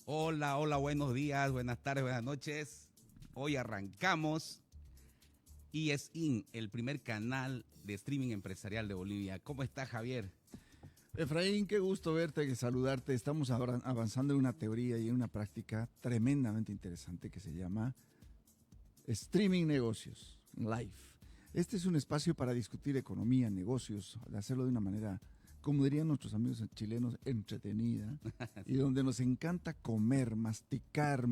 Hola, hola, buenos días, buenas tardes, buenas noches. Hoy arrancamos ESIN, el primer canal de streaming empresarial de Bolivia. ¿Cómo estás, Javier? Efraín, qué gusto verte, que saludarte. Estamos ahora avanzando en una teoría y en una práctica tremendamente interesante que se llama Streaming Negocios Live. Este es un espacio para discutir economía, negocios, de hacerlo de una manera, como dirían nuestros amigos chilenos, entretenida, y donde nos encanta comer, masticar,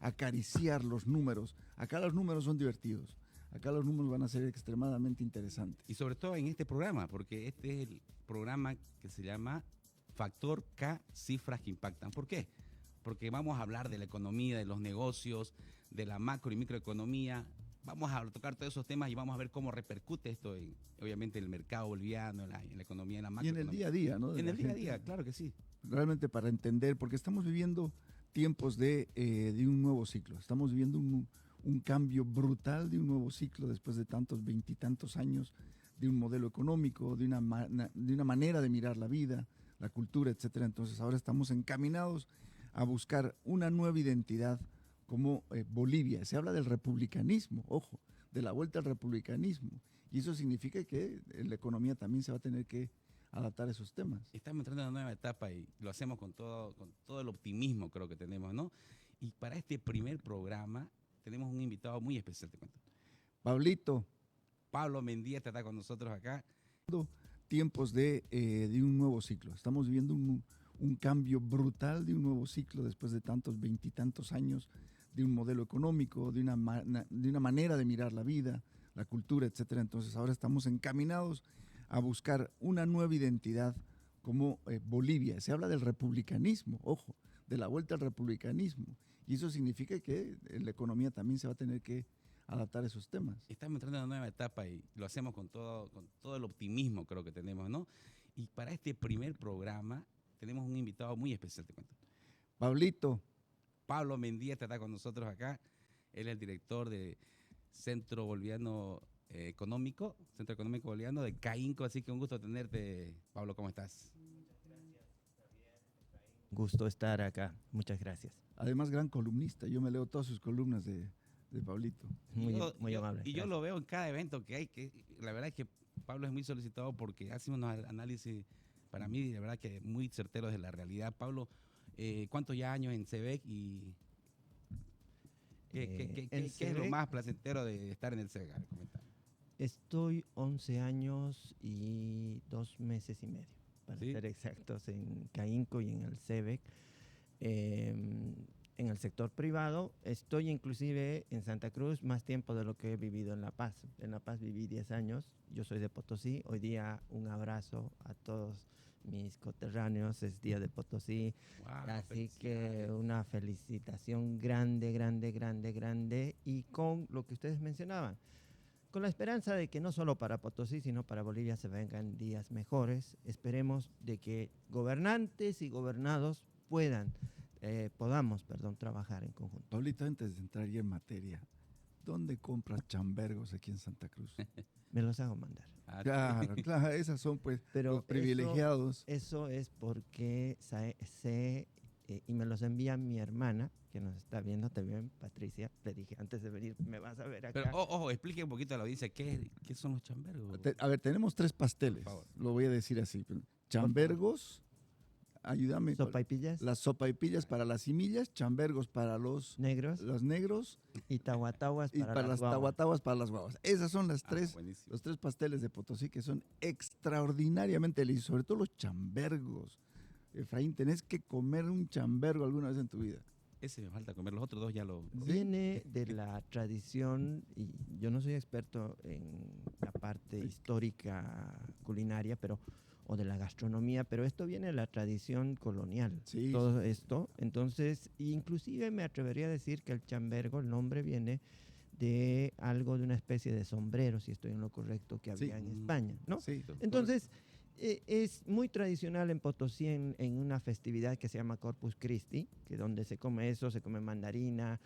acariciar los números. Acá los números son divertidos. Acá los números van a ser extremadamente interesantes. Y sobre todo en este programa, porque este es el programa que se llama Factor K, cifras que impactan. ¿Por qué? Porque vamos a hablar de la economía, de los negocios, de la macro y microeconomía. Vamos a tocar todos esos temas y vamos a ver cómo repercute esto, obviamente, en el mercado boliviano, en la economía, en la macroeconomía. Y en el día a día, ¿no? En el día a día, claro que sí. Realmente para entender, porque estamos viviendo tiempos de un nuevo ciclo. Estamos viviendo un cambio brutal de un nuevo ciclo después de tantos veintitantos años de un modelo económico, de una manera de mirar la vida, la cultura, etcétera. Entonces ahora estamos encaminados a buscar una nueva identidad como Bolivia. Se habla del republicanismo, ojo, de la vuelta al republicanismo. Y eso significa que la economía también se va a tener que adaptar a esos temas. Estamos entrando en una nueva etapa y lo hacemos con todo el optimismo, creo que tenemos, ¿no? Y para este primer programa tenemos un invitado muy especial, te cuento. Pablito. Pablo Mendieta está con nosotros acá. Tiempos de un nuevo ciclo. Estamos viviendo un cambio brutal de un nuevo ciclo después de tantos veintitantos años de un modelo económico, de una manera de mirar la vida, la cultura, etcétera. Entonces ahora estamos encaminados a buscar una nueva identidad como Bolivia. Se habla del republicanismo, ojo, de la vuelta al republicanismo. Y eso significa que la economía también se va a tener que adaptar a esos temas. Estamos entrando en una nueva etapa y lo hacemos con todo el optimismo, creo que tenemos, ¿no? Y para este primer programa tenemos un invitado muy especial, te cuento. Pablito. Pablo Mendieta está con nosotros acá. Él es el director de Centro Boliviano Económico, Centro Económico Boliviano de CAINCO, así que un gusto tenerte, Pablo, ¿cómo estás? Muchas gracias, Javier, Efraín. Gusto estar acá, muchas gracias. Además, gran columnista, yo me leo todas sus columnas de Pablito. Muy amable. Y yo lo veo en cada evento que hay, que la verdad es que Pablo es muy solicitado porque hace unos análisis, para mí, de verdad que muy certeros de la realidad. Pablo, ¿cuántos ya años en CEBEC y qué es lo más placentero de estar en el CEBEC? Estoy 11 años y 2 meses y medio, para ¿Sí? ser exactos, en CAINCO y en el CEBEC. En el sector privado, estoy inclusive en Santa Cruz más tiempo de lo que he vivido en La Paz. En La Paz viví 10 años, yo soy de Potosí. Hoy día un abrazo a todos mis coterráneos, es Día de Potosí. Wow, así que una felicitación grande, grande, grande, grande. Y con lo que ustedes mencionaban, con la esperanza de que no solo para Potosí, sino para Bolivia se vengan días mejores. Esperemos de que gobernantes y gobernados podamos trabajar en conjunto. Pablito, antes de entrar ya en materia, ¿dónde compras chambergos aquí en Santa Cruz? Me los hago mandar. Claro, esas son pues Pero los privilegiados. Eso es porque sé, y me los envía mi hermana, que nos está viendo también, Patricia. Le dije, antes de venir, me vas a ver acá. Pero, ojo, explique un poquito a la audiencia, ¿qué son los chambergos? A ver, tenemos 3 pasteles, Por favor. lo voy a decir así. Chambergos, ayúdame. Sopaipillas. Las sopaipillas para las simillas, chambergos para los negros y tahuatahuas para las tahuatahuas para las guaguas. Esas son los 3 pasteles de Potosí que son extraordinariamente deliciosos, sobre todo los chambergos. Efraín, tenés que comer un chambergo alguna vez en tu vida. Ese me falta comer, los otros dos ya lo... Viene de la tradición, y yo no soy experto en la parte histórica culinaria, o de la gastronomía, pero esto viene de la tradición colonial, Sí, todo esto. Entonces, inclusive me atrevería a decir que el chambergo, el nombre viene de algo de una especie de sombrero, si estoy en lo correcto, que Sí. había en España, ¿no? Sí, Entonces, es muy tradicional en Potosí en una festividad que se llama Corpus Christi, que donde se come eso, se come mandarina,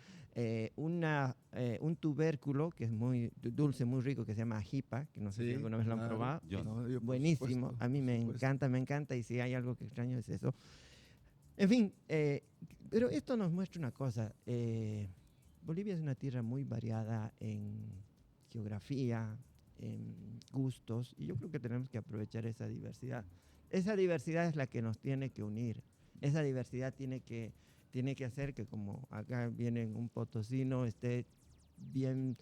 un tubérculo que es muy dulce, muy rico, que se llama ajipa, que no sé si sí, alguna vez lo han claro. probado. Yo no. Yo, por Buenísimo, supuesto, a mí por me supuesto. me encanta, y si hay algo que extraño es eso. En fin, pero esto nos muestra una cosa. Bolivia es una tierra muy variada en geografía, en gustos, y yo creo que tenemos que aprovechar esa diversidad. Esa diversidad es la que nos tiene que unir. Esa diversidad tiene que hacer que, como acá viene un potosino, esté bien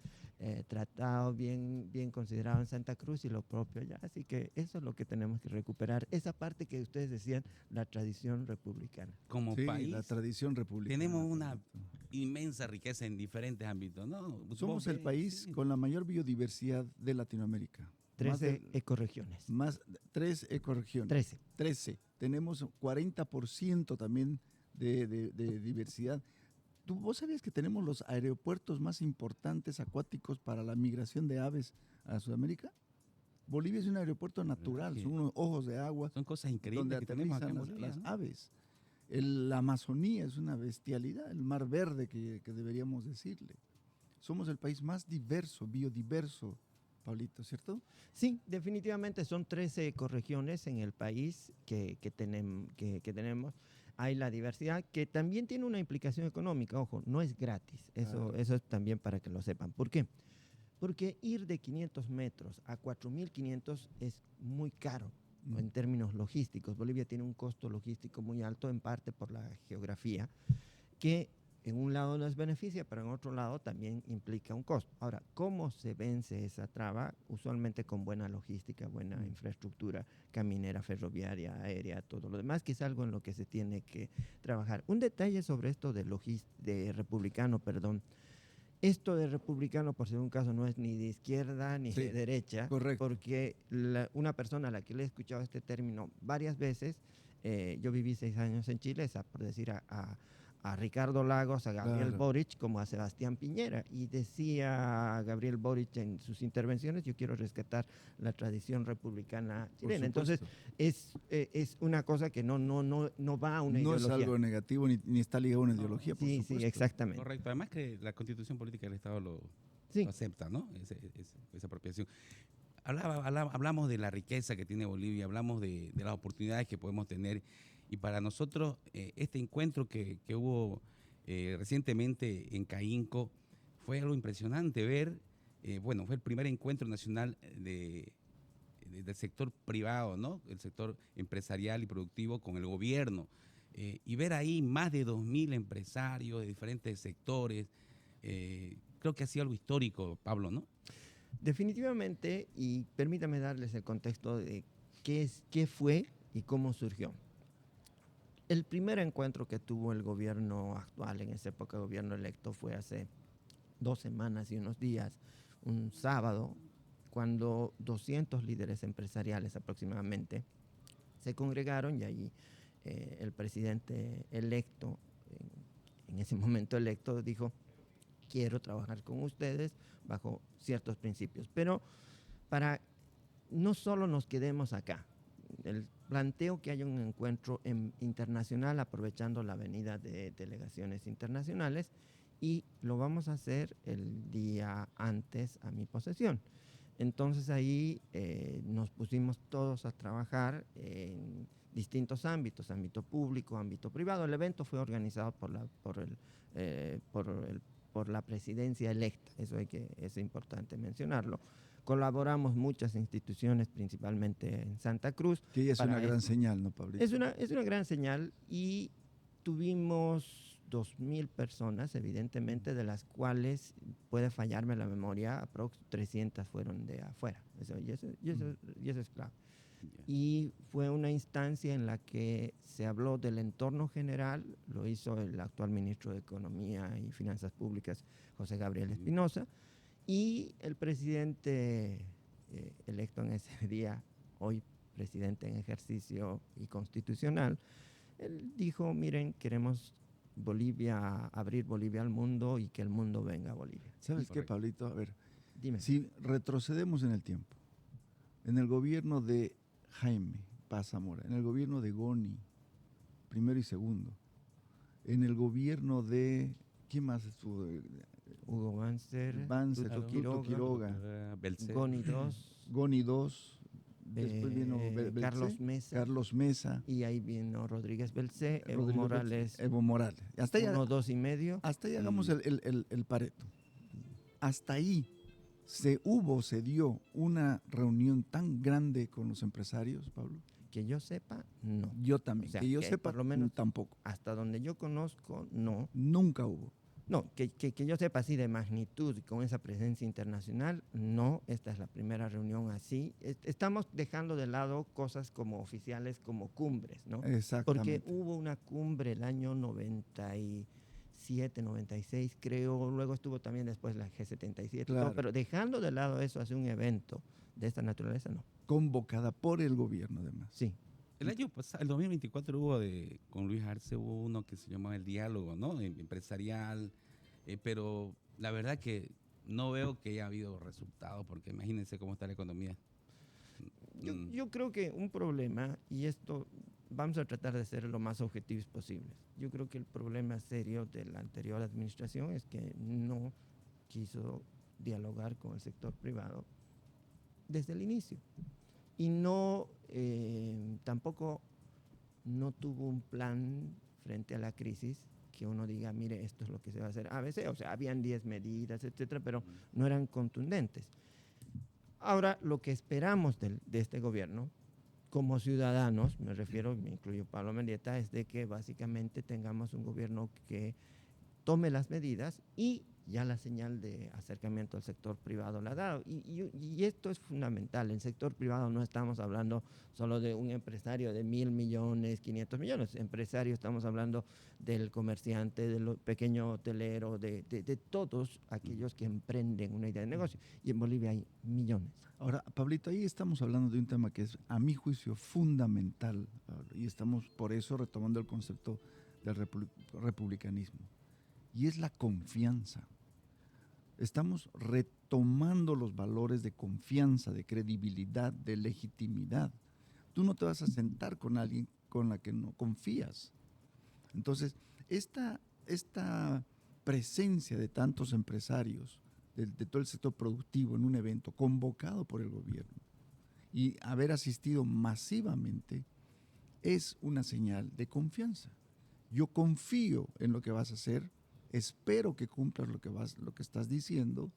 tratado, bien considerado en Santa Cruz, y lo propio allá. Así que eso es lo que tenemos que recuperar. Esa parte que ustedes decían, la tradición republicana. Como Sí, país, la tradición republicana. tenemos una correcto. inmensa riqueza en diferentes ámbitos, ¿no? Somos Vos el ves, país sí. con la mayor biodiversidad de Latinoamérica. Más 13 de ecorregiones. más 3 ecorregiones. 13. 13. Tenemos 40% también de diversidad. ¿Vos sabías que tenemos los aeropuertos más importantes acuáticos para la migración de aves a Sudamérica? Bolivia es un aeropuerto natural, que son unos ojos de agua Son cosas donde increíbles que tenemos acá aterrizan en Bolivia, las ¿no? aves. La Amazonía es una bestialidad, el mar verde que deberíamos decirle. Somos el país más diverso, biodiverso, Pablito, ¿cierto? Sí, definitivamente son 13 ecorregiones en el país que tenemos. Hay la diversidad, que también tiene una implicación económica. Ojo, no es gratis. Claro. Eso es también para que lo sepan. ¿Por qué? Porque ir de 500 metros a 4.500 es muy caro en términos logísticos. Bolivia tiene un costo logístico muy alto, en parte por la geografía, que en un lado nos beneficia, pero en otro lado también implica un costo. Ahora, ¿cómo se vence esa traba? Usualmente con buena logística, buena infraestructura caminera, ferroviaria, aérea, todo lo demás, que es algo en lo que se tiene que trabajar. Un detalle sobre esto de republicano, perdón. Esto de republicano, por ser un caso, no es ni de izquierda ni Sí, de derecha, correcto. porque una persona a la que le he escuchado este término varias veces, yo viví 6 años en Chile, por decir a Ricardo Lagos, a Gabriel Claro. Boric, como a Sebastián Piñera. Y decía Gabriel Boric en sus intervenciones: yo quiero rescatar la tradición republicana chilena. Entonces, es una cosa que no va a una No es ideología. algo negativo ni está ligado a una ideología, por Sí, supuesto. sí, exactamente. Correcto. Además que la Constitución Política del Estado lo Sí. acepta, ¿no? Esa apropiación. Hablamos de la riqueza que tiene Bolivia, hablamos de las oportunidades que podemos tener, y para nosotros este encuentro que hubo recientemente en Caínco fue algo impresionante ver. Bueno, fue el primer encuentro nacional del sector privado, ¿no? El sector empresarial y productivo con el gobierno, y ver ahí más de 2.000 empresarios de diferentes sectores. Creo que ha sido algo histórico, Pablo, ¿no? Definitivamente, y permítame darles el contexto de qué fue y cómo surgió. El primer encuentro que tuvo el gobierno actual, en esa época gobierno electo, fue hace 2 semanas y unos días, un sábado, cuando 200 líderes empresariales aproximadamente se congregaron, y allí el presidente electo, en ese momento electo, dijo: quiero trabajar con ustedes bajo ciertos principios, pero para no solo nos quedemos acá. El planteo que haya un encuentro internacional, aprovechando la venida de delegaciones internacionales, y lo vamos a hacer el día antes a mi posesión. Entonces ahí nos pusimos todos a trabajar en distintos ámbitos: ámbito público, ámbito privado. El evento fue organizado por la presidencia electa, es importante mencionarlo. Colaboramos muchas instituciones, principalmente en Santa Cruz. Que ya es una gran señal, ¿no, Pablito? Es una gran señal, y tuvimos 2.000 personas, evidentemente, de las cuales, puede fallarme la memoria, aproximadamente 300 fueron de afuera. Y eso es clave. y fue una instancia en la que se habló del entorno general, lo hizo el actual ministro de Economía y Finanzas Públicas, José Gabriel Espinosa, y el presidente electo en ese día, hoy presidente en ejercicio y constitucional, él dijo, miren, queremos abrir Bolivia al mundo y que el mundo venga a Bolivia. ¿Sabes qué, Pablito? A ver, Dime. si retrocedemos en el tiempo, en el gobierno de Jaime Paz Zamora, en el gobierno de Goni, primero y segundo, en el gobierno de, ¿quién más estuvo? Hugo Banzer, Banzer, Tuto Quiroga, Goni II, Goni II, después vino Carlos Mesa. Y ahí vino Rodríguez Belcé, Evo Morales. Hasta allá, 1, 2 y medio. Hasta ahí hagamos el pareto. Hasta ahí se dio una reunión tan grande con los empresarios, Pablo. Que yo sepa, no. Yo también. O sea, que yo sepa, por lo menos tampoco. Hasta donde yo conozco, no. Nunca hubo. No, que yo sepa así de magnitud, con esa presencia internacional, no, esta es la primera reunión así. Estamos dejando de lado cosas como oficiales, como cumbres, ¿no? Exactamente. Porque hubo una cumbre el año 97, 96, creo, luego estuvo también después la G77, Claro. pero dejando de lado eso, hace un evento de esta naturaleza, no. Convocada por el gobierno, además. Sí. El año pasado, el 2024 con Luis Arce hubo uno que se llamaba el diálogo, ¿no? Empresarial, pero la verdad que no veo que haya habido resultados, porque imagínense cómo está la economía. Yo creo que un problema, y esto vamos a tratar de ser lo más objetivos posibles, yo creo que el problema serio de la anterior administración es que no quiso dialogar con el sector privado desde el inicio. Y no, tampoco no tuvo un plan frente a la crisis que uno diga, mire, esto es lo que se va a hacer. A veces, o sea, habían 10 medidas, etcétera, pero no eran contundentes. Ahora, lo que esperamos de este gobierno, como ciudadanos, me refiero, me incluyo Pablo Mendieta, es de que básicamente tengamos un gobierno que tome las medidas y ya la señal de acercamiento al sector privado la ha dado. Y esto es fundamental. En el sector privado no estamos hablando solo de un empresario de 1.000 millones, 500 millones. Empresario, estamos hablando del comerciante, del pequeño hotelero, de todos aquellos que emprenden una idea de negocio. Y en Bolivia hay millones. Ahora, Pablito, ahí estamos hablando de un tema que es, a mi juicio, fundamental. Y estamos por eso retomando el concepto del republicanismo. Y es la confianza. Estamos retomando los valores de confianza, de credibilidad, de legitimidad. Tú no te vas a sentar con alguien con la que no confías. Entonces, esta presencia de tantos empresarios, de todo el sector productivo en un evento convocado por el gobierno y haber asistido masivamente es una señal de confianza. Yo confío en lo que vas a hacer. Espero que cumplas lo que estás diciendo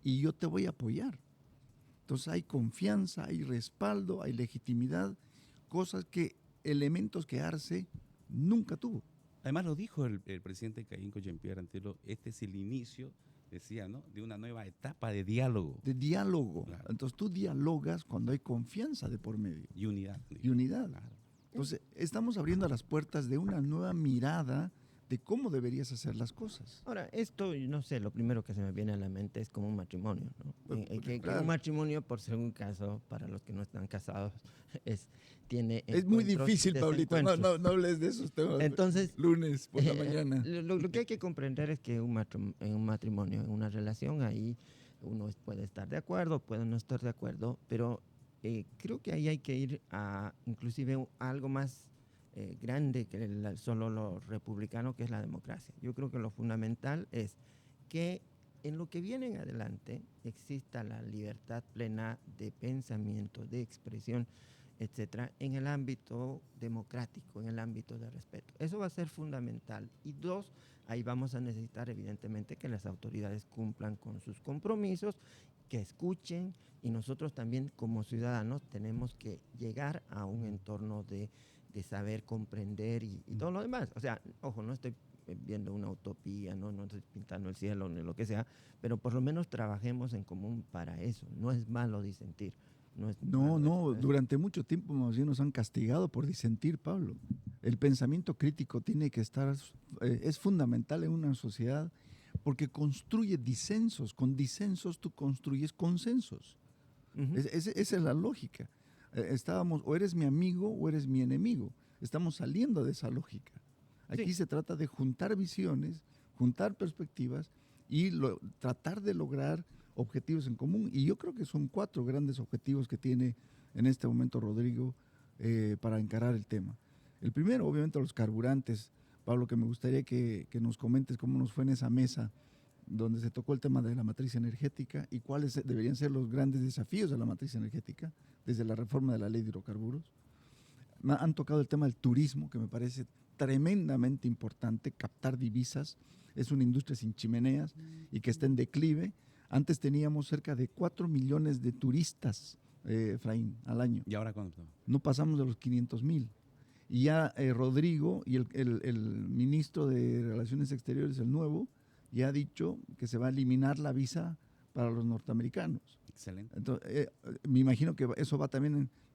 y yo te voy a apoyar. Entonces hay confianza, hay respaldo, hay legitimidad, elementos que Arce nunca tuvo. Además lo dijo el presidente Kayinko Jean-Pierre Antelo, este es el inicio, decía, ¿no?, de una nueva etapa de diálogo. De diálogo. Claro. Entonces tú dialogas cuando hay confianza de por medio. Y unidad. Y unidad. Claro. Entonces estamos abriendo las puertas de una nueva mirada de cómo deberías hacer las cosas. Ahora, esto, no sé, lo primero que se me viene a la mente es como un matrimonio, ¿no? Claro. Un matrimonio, por ser un caso, para los que no están casados, tiene es muy difícil, Pablito, no hables de esos temas. Entonces, lunes por la mañana. Lo que hay que comprender es que en un matrimonio, en una relación, ahí uno puede estar de acuerdo, puede no estar de acuerdo, pero creo que ahí hay que ir a inclusive algo más grande que solo lo republicano, que es la democracia. Yo creo que lo fundamental es que en lo que viene en adelante exista la libertad plena de pensamiento, de expresión, etcétera, en el ámbito democrático, en el ámbito de respeto. Eso va a ser fundamental. Y dos, ahí vamos a necesitar evidentemente que las autoridades cumplan con sus compromisos, que escuchen, y nosotros también como ciudadanos tenemos que llegar a un entorno de saber comprender y todo lo demás. O sea, ojo, no estoy viendo una utopía, no estoy pintando el cielo ni lo que sea, pero por lo menos trabajemos en común para eso. No es malo disentir, no es No, malo, no, es- durante mucho tiempo más bien nos han castigado por disentir, Pablo. El pensamiento crítico tiene que estar, es fundamental en una sociedad porque construye disensos. Con disensos tú construyes consensos. Ujú. Esa es la lógica. Estábamos, o eres mi amigo o eres mi enemigo. Estamos saliendo de esa lógica. Aquí Sí. se trata de juntar visiones, juntar perspectivas y tratar de lograr objetivos en común. Y yo creo que son 4 grandes objetivos que tiene en este momento Rodrigo para encarar el tema. El primero, obviamente, los carburantes. Pablo, que me gustaría que nos comentes cómo nos fue en esa mesa donde se tocó el tema de la matriz energética y cuáles deberían ser los grandes desafíos de la matriz energética desde la reforma de la ley de hidrocarburos. Han tocado el tema del turismo, que me parece tremendamente importante, captar divisas. Es una industria sin chimeneas y que está en declive. Antes teníamos cerca de 4 millones de turistas, Efraín, al año. ¿Y ahora cuánto? No pasamos de los 500,000. Y ya Rodrigo y el ministro de Relaciones Exteriores, el nuevo, ya ha dicho que se va a eliminar la visa para los norteamericanos. Excelente. Entonces, me imagino que eso va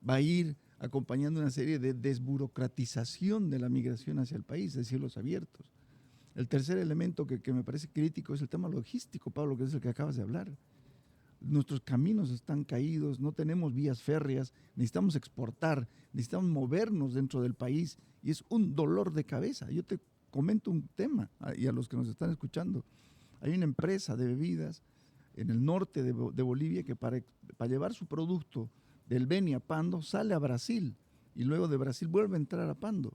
a ir acompañando una serie de desburocratización de la migración hacia el país, de cielos abiertos. El tercer elemento que me parece crítico es el tema logístico, Pablo, que es el que acabas de hablar. Nuestros caminos están caídos, no tenemos vías férreas, necesitamos exportar, necesitamos movernos dentro del país y es un dolor de cabeza. Yo te comento un tema y a los que nos están escuchando. Hay una empresa de bebidas en el norte de Bolivia que para llevar su producto del Beni a Pando sale a Brasil y luego de Brasil vuelve a entrar a Pando.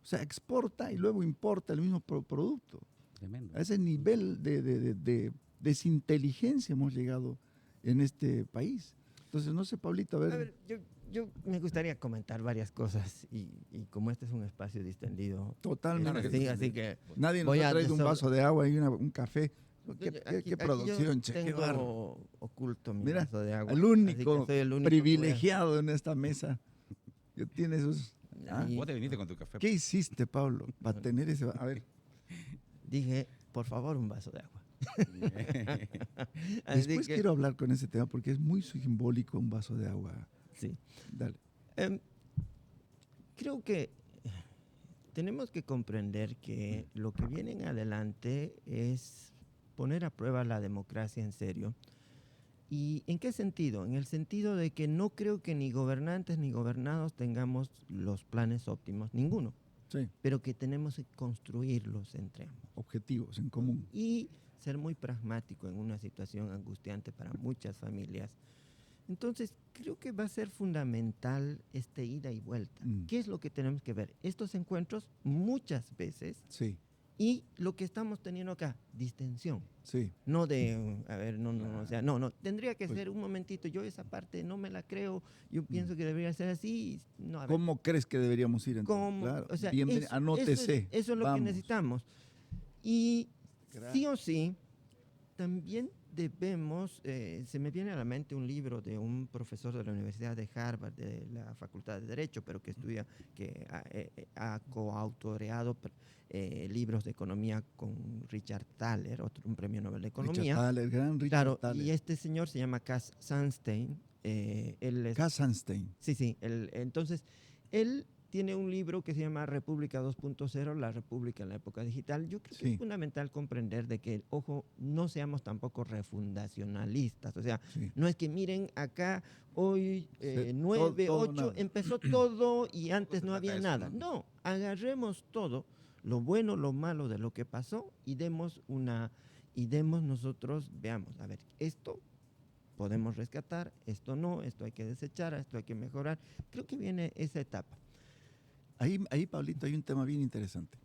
O sea, exporta y luego importa el mismo producto. Tremendo. A ese nivel de desinteligencia hemos llegado en este país. Entonces, no sé, Pablito, A ver, yo me gustaría comentar varias cosas y como este es un espacio distendido, Totalmente. sí, así que Nadie nos voy ha a traído un desob- vaso de agua y un café. Aquí Qué producción, yo che, qué tengo bárbaro. oculto mi Mira, vaso de agua. el así único que soy el único que voy a- privilegiado en esta mesa que tiene esos... Ahí Vos te viniste con tu café. ¿Qué hiciste, Pablo, para tener ese... A ver, dije, por favor, un vaso de agua. Así después que, quiero hablar con ese tema porque es muy simbólico un vaso de agua. sí. Dale. Em, creo que tenemos que comprender que lo que viene en adelante es poner a prueba la democracia en serio. ¿Y en qué sentido? En el sentido de que no creo que ni gobernantes ni gobernados tengamos los planes óptimos, ninguno, Sí, pero que tenemos que construirlos entre ambos. objetivos en común. Y ser muy pragmático en una situación angustiante para muchas familias. Entonces, creo que va a ser fundamental este ida y vuelta. ¿Qué es lo que tenemos que ver? Estos encuentros muchas veces Sí, y lo que estamos teniendo acá, distensión. sí. No de, a ver, no, o sea, no, tendría que Pues- ser un momentito, yo esa parte no me la creo, yo pienso que debería ser así, no, a ver, ¿Cómo crees que deberíamos ir entonces? ¿cómo? Claro. O sea, Anótese. eso es lo Vamos. que necesitamos. Y Gracias. sí o sí, también debemos, se me viene a la mente un libro de un profesor de la Universidad de Harvard, de la Facultad de Derecho, pero que estudia, que ha coautoreado libros de economía con Richard Thaler, un premio Nobel de Economía. Richard Thaler, gran Richard Claro, Thaler. y este señor se llama Cass Sunstein. Él es, Kassenstein. sí, entonces, él tiene un libro que se llama República 2.0, la República en la época digital. Yo creo que Sí. es fundamental comprender de que, ojo, no seamos tampoco refundacionalistas. O sea, Sí. no es que miren acá, hoy 9, todo 8, nada. empezó todo y antes no trata había de eso, nada. ¿no? No, agarremos todo, lo bueno, lo malo de lo que pasó y demos nosotros, veamos, a ver, esto podemos rescatar, esto no, esto hay que desechar, esto hay que mejorar. Creo que viene esa etapa. Ahí, Pablito, hay un tema bien interesante.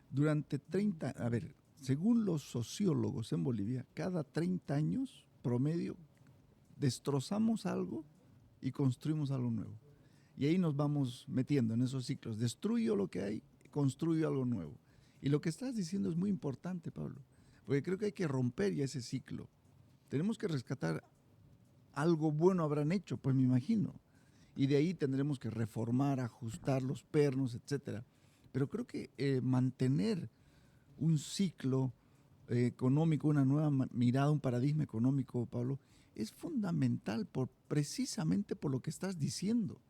Durante 30, a ver, según los sociólogos en Bolivia, cada 30 años promedio destrozamos algo y construimos algo nuevo. Y ahí nos vamos metiendo en esos ciclos. Destruyo lo que hay, construyo algo nuevo. Y lo que estás diciendo es muy importante, Pablo, porque creo que hay que romper ya ese ciclo. Tenemos que rescatar algo bueno habrán hecho, pues me imagino. Y de ahí tendremos que reformar, ajustar los pernos, etcétera. Pero creo que mantener un ciclo económico, una nueva mirada, un paradigma económico, Pablo, es fundamental precisamente por lo que estás diciendo.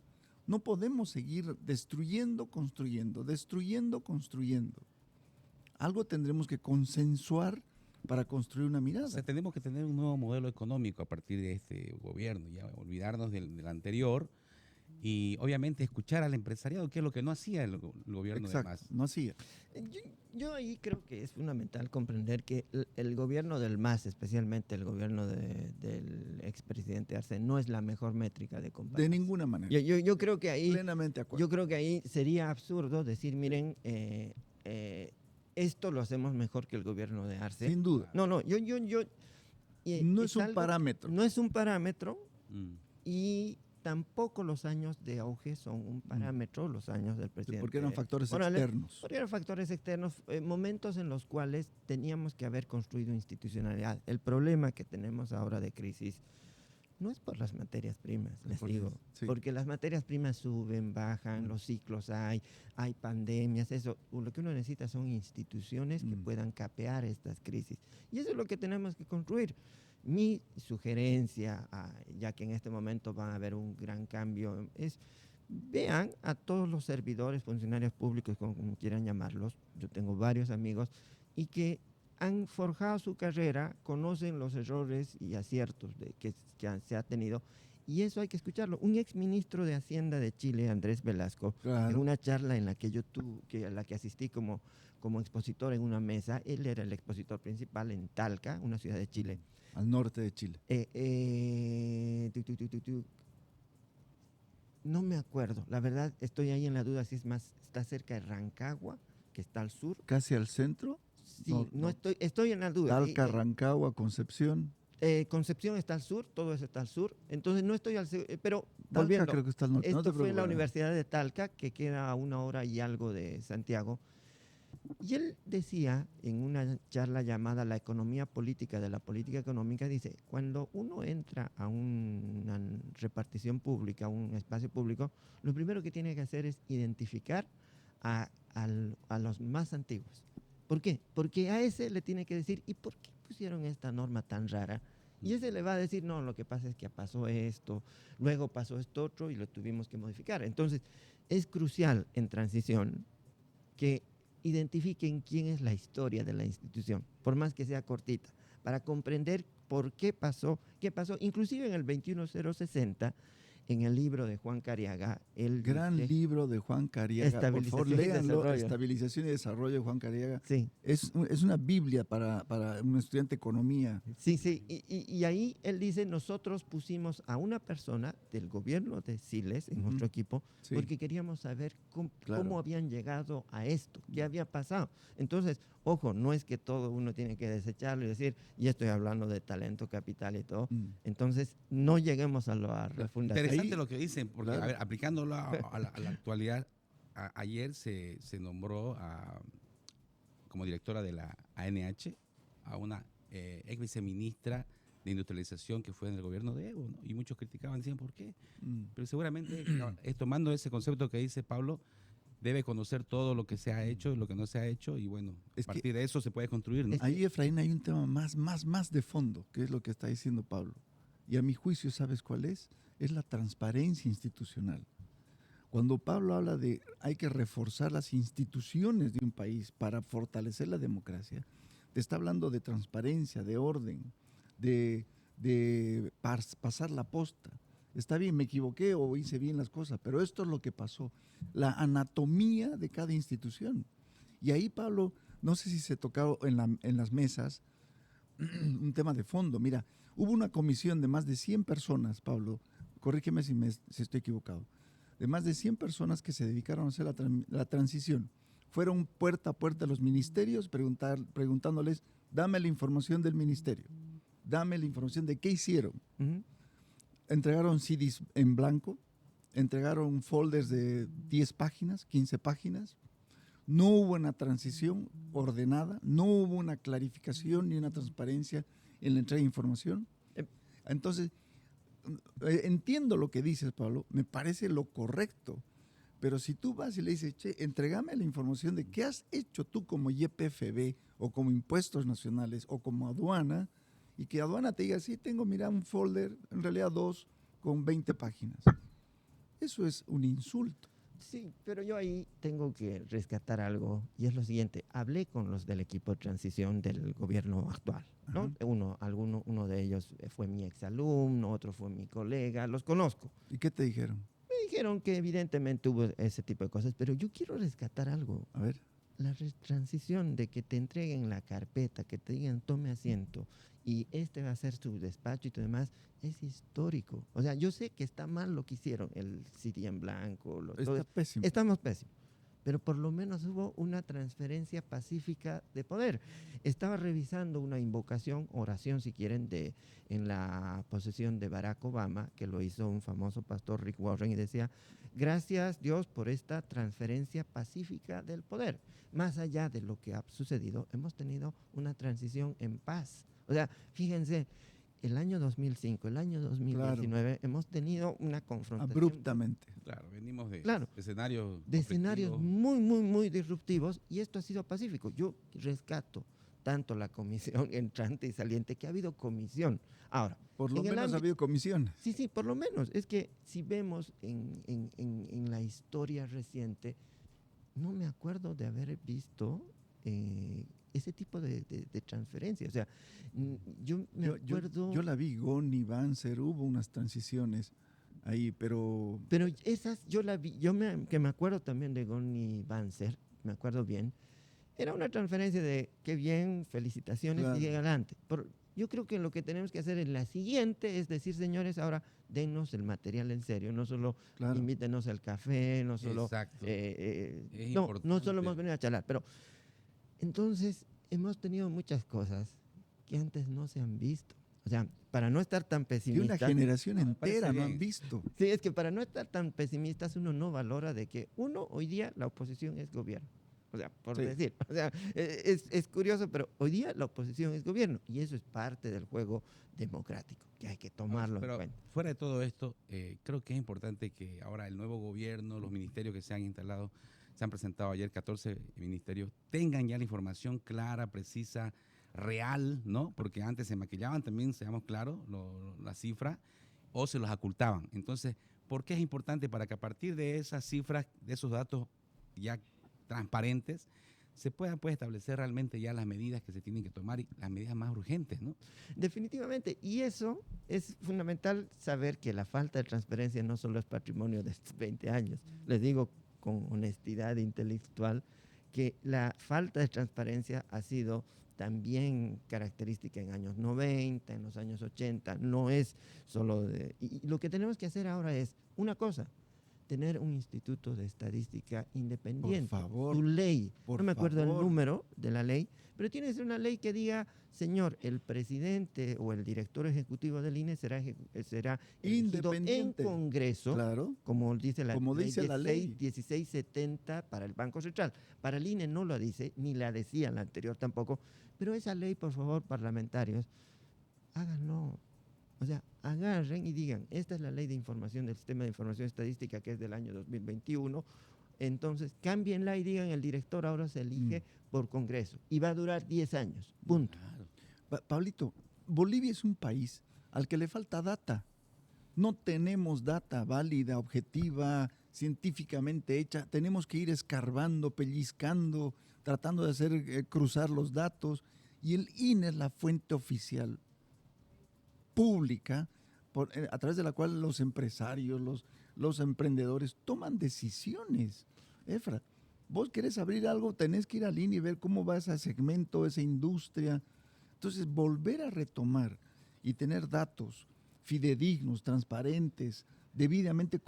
No podemos seguir destruyendo, construyendo, destruyendo, construyendo. Algo tendremos que consensuar para construir una mirada. O sea, tenemos que tener un nuevo modelo económico a partir de este gobierno, ya olvidarnos del anterior y obviamente escuchar al empresariado, que es lo que no hacía el gobierno de Exacto, MAS. no hacía. Yo ahí creo que es fundamental comprender que el gobierno del MAS, especialmente el gobierno del expresidente Arce, no es la mejor métrica de comparación. De ninguna manera. Yo creo que ahí, Plenamente de acuerdo. yo creo que ahí sería absurdo decir, miren, esto lo hacemos mejor que el gobierno de Arce. Sin duda. No, No es un parámetro. No es un parámetro Mm. y tampoco los años de auge son un parámetro, los años del presidente. Porque eran factores Morales, externos. porque eran factores externos, momentos en los cuales teníamos que haber construido institucionalidad. El problema que tenemos ahora de crisis no es por las materias primas, les digo, sí. porque las materias primas suben, bajan, los ciclos hay pandemias, eso. Lo que uno necesita son instituciones que puedan capear estas crisis. Y eso es lo que tenemos que construir. Mi sugerencia, ya que en este momento va a haber un gran cambio, es vean a todos los servidores, funcionarios públicos, como quieran llamarlos, yo tengo varios amigos, y que han forjado su carrera, conocen los errores y aciertos que se ha tenido, y eso hay que escucharlo. Un exministro de Hacienda de Chile, Andrés Velasco, Claro. en una charla en la que a la que asistí como expositor en una mesa, él era el expositor principal en Talca, una ciudad de Chile. Al norte de Chile. No me acuerdo, la verdad estoy ahí en la duda si es más, está cerca de Rancagua, que está al sur. Casi al centro. Sí, no. Estoy en la duda. Talca, Rancagua, Concepción. Concepción está al sur, todo eso está al sur, entonces no estoy al sur, pero Talca volviendo, creo que está al norte. esto No te fue en la preocupes. Universidad de Talca, que queda a 1 hora y algo de Santiago, y él decía en una charla llamada La economía política de la política económica, dice, cuando uno entra a una repartición pública, a un espacio público, lo primero que tiene que hacer es identificar a los más antiguos. ¿Por qué? Porque a ese le tiene que decir, ¿y por qué pusieron esta norma tan rara? Y ese le va a decir, no, lo que pasa es que pasó esto, luego pasó esto otro y lo tuvimos que modificar. Entonces, es crucial en transición que identifiquen quién es la historia de la institución, por más que sea cortita, para comprender por qué pasó, inclusive en el 21060, en el libro de Juan Cariaga. Gran libro de Juan Cariaga. Por favor, léanlo. Estabilización y Desarrollo de Juan Cariaga. Sí. Es una Biblia para un estudiante de economía. Sí. Y ahí él dice, nosotros pusimos a una persona del gobierno de Siles en nuestro equipo, Sí. porque queríamos saber cómo habían llegado a esto, qué había pasado. Entonces, ojo, no es que todo uno tiene que desecharlo y decir, ya estoy hablando de talento, capital y todo. Entonces, no lleguemos a la refundación. Interesante lo que dicen, porque Claro. a ver, aplicándolo a la actualidad, ayer se nombró como directora de la ANH a una ex viceministra de industrialización que fue en el gobierno de Evo, ¿no? Y muchos criticaban, decían, ¿por qué? Pero seguramente, tomando ese concepto que dice Pablo, debe conocer todo lo que se ha hecho y lo que no se ha hecho, y bueno, a partir de eso se puede construir, ¿no? Ahí, Efraín, hay un tema más de fondo, que es lo que está diciendo Pablo. Y a mi juicio, ¿sabes cuál es? Es la transparencia institucional. Cuando Pablo habla de hay que reforzar las instituciones de un país para fortalecer la democracia, te está hablando de transparencia, de orden, de pasar la posta. Está bien, me equivoqué o hice bien las cosas, pero esto es lo que pasó. La anatomía de cada institución. Y ahí, Pablo, no sé si se tocó en las mesas un tema de fondo. Mira, hubo una comisión de más de 100 personas, Pablo, corrígeme si estoy equivocado, de más de 100 personas que se dedicaron a hacer la transición. Fueron puerta a puerta a los ministerios preguntándoles, dame la información del ministerio, dame la información de qué hicieron. Entregaron CDs en blanco, entregaron folders de 10 páginas, 15 páginas. No hubo una transición ordenada, no hubo una clarificación ni una transparencia en la entrega de información. Entonces, entiendo lo que dices, Pablo, me parece lo correcto, Pero si tú vas y le dices, che, entrégame la información de qué has hecho tú como YPFB o como impuestos nacionales o como aduana, y que aduana te diga, sí, tengo, mira, un folder, en realidad 2, con 20 páginas. Eso es un insulto. Sí, pero yo ahí tengo que rescatar algo y es lo siguiente. Hablé con los del equipo de transición del gobierno actual, ¿no? Uno de ellos fue mi exalumno, otro fue mi colega, los conozco. ¿Y qué te dijeron? Me dijeron que evidentemente hubo ese tipo de cosas, pero yo quiero rescatar algo. A ver. La transición de que te entreguen la carpeta, que te digan tome asiento y este va a ser su despacho y todo demás, es histórico. O sea, yo sé que está mal lo que hicieron, el CD en blanco. Está pésimo. Estamos pésimos. Pero por lo menos hubo una transferencia pacífica de poder. Estaba revisando una invocación, oración si quieren, en la posesión de Barack Obama, que lo hizo un famoso pastor Rick Warren, y decía, gracias Dios por esta transferencia pacífica del poder. Más allá de lo que ha sucedido, hemos tenido una transición en paz. O sea, fíjense, el año 2005, el año 2019, hemos tenido una confrontación. Abruptamente. Claro, venimos de escenarios escenarios muy, muy, muy disruptivos y esto ha sido pacífico. Yo rescato tanto la comisión entrante y saliente, que ha habido comisión. Ahora, por lo menos ha habido comisión. Sí, por lo menos. Es que si vemos en la historia reciente, no me acuerdo de haber visto ese tipo de transferencia. O sea, yo me acuerdo... Yo la vi, Goni, Banzer, hubo unas transiciones ahí, pero... Pero esas yo la vi, que me acuerdo también de Goni Banzer, me acuerdo bien, era una transferencia de qué bien, felicitaciones, claro. sigue adelante. Yo creo que lo que tenemos que hacer en la siguiente es decir, señores, ahora dennos el material en serio, no solo invítenos al café, no solo... no solo hemos venido a charlar, pero entonces hemos tenido muchas cosas que antes no se han visto. O sea, para no estar tan pesimistas... Que una generación entera no han visto. Sí, es que para no estar tan pesimistas uno no valora de que hoy día la oposición es gobierno. O sea, por decir, o sea, es curioso, pero hoy día la oposición es gobierno y eso es parte del juego democrático, que hay que tomarlo en cuenta. Fuera de todo esto, creo que es importante que ahora el nuevo gobierno, los ministerios que se han instalado, se han presentado ayer 14 ministerios, tengan ya la información clara, precisa, real, ¿no? Porque antes se maquillaban también, seamos claros, las cifras, o se los ocultaban. Entonces, ¿por qué es importante? Para que a partir de esas cifras, de esos datos ya transparentes, se puedan pues, establecer realmente ya las medidas que se tienen que tomar y las medidas más urgentes, ¿no? Definitivamente, y eso es fundamental saber que la falta de transparencia no solo es patrimonio de estos 20 años. Les digo con honestidad intelectual que la falta de transparencia ha sido también característica en años 90, en los años 80, no es solo de... Y lo que tenemos que hacer ahora es una cosa, tener un instituto de estadística independiente. Por favor. Tu ley, no me acuerdo el favor. número de la ley, pero tiene que ser una ley que diga, señor, el presidente o el director ejecutivo del INE será independiente en Congreso, claro, como dice la ley 16, 1670 para el Banco Central. Para el INE no lo dice, ni la decía la anterior tampoco, pero esa ley, por favor, parlamentarios, háganlo. O sea, agarren y digan, esta es la ley de información del Sistema de Información Estadística que es del año 2021, entonces cámbienla y digan, el director ahora se elige por Congreso y va a durar 10 años, punto. Pablito, Bolivia es un país al que le falta data. No tenemos data válida, objetiva, científicamente hecha. Tenemos que ir escarbando, pellizcando, tratando de hacer cruzar los datos. Y el INE es la fuente oficial pública a través de la cual los empresarios, los emprendedores toman decisiones. Efra, vos querés abrir algo, tenés que ir al INE y ver cómo va ese segmento, esa industria. Entonces, volver a retomar y tener datos fidedignos, transparentes, debidamente